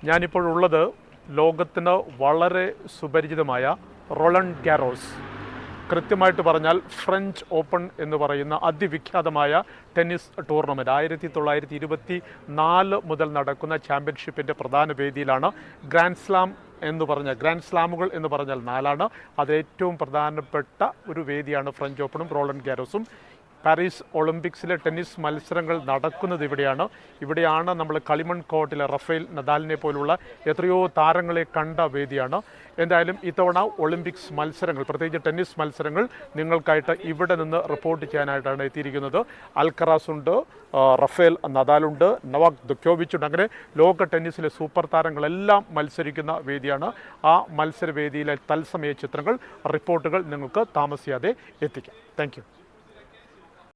ഞാനിപ്പോഴുള്ളത് ലോകത്തിന് വളരെ സുപരിചിതമായ റോളണ്ട് ഗാരോസ്, കൃത്യമായിട്ട് പറഞ്ഞാൽ ഫ്രഞ്ച് ഓപ്പൺ എന്ന് പറയുന്ന അതിവിഖ്യാതമായ ടെന്നീസ് ടൂർണമെൻറ്റ് 1924 മുതൽ നടക്കുന്ന ചാമ്പ്യൻഷിപ്പിൻ്റെ പ്രധാന വേദിയിലാണ്. ഗ്രാൻഡ് സ്ലാമുകൾ എന്ന് പറഞ്ഞാൽ 4 അതിലേറ്റവും പ്രധാനപ്പെട്ട ഒരു വേദിയാണ് ഫ്രഞ്ച് ഓപ്പണും റോളണ്ട് ഗാരോസും. പാരീസ് ഒളിമ്പിക്സിലെ ടെന്നീസ് മത്സരങ്ങൾ നടക്കുന്നത് ഇവിടെയാണ് നമ്മൾ കളിമൺ കോർട്ടിലെ റഫേൽ നദാലിനെ പോലുള്ള എത്രയോ താരങ്ങളെ കണ്ട വേദിയാണ്. എന്തായാലും ഇത്തവണ ഒളിമ്പിക്സ് മത്സരങ്ങൾ, പ്രത്യേകിച്ച് ടെന്നീസ് മത്സരങ്ങൾ നിങ്ങൾക്കായിട്ട് ഇവിടെ നിന്ന് റിപ്പോർട്ട് ചെയ്യാനായിട്ടാണ് എത്തിയിരിക്കുന്നത്. അൽക്കറാസ് ഉണ്ട്, റഫേൽ നദാലുണ്ട്, നൊവാക് ജോക്കോവിച്ച് ഉണ്ട്. അങ്ങനെ ലോക ടെന്നീസിലെ സൂപ്പർ താരങ്ങളെല്ലാം മത്സരിക്കുന്ന വേദിയാണ്. ആ മത്സരവേദിയിലെ തത്സമയ ചിത്രങ്ങൾ, റിപ്പോർട്ടുകൾ നിങ്ങൾക്ക് താമസിയാതെ എത്തിക്കാം. താങ്ക്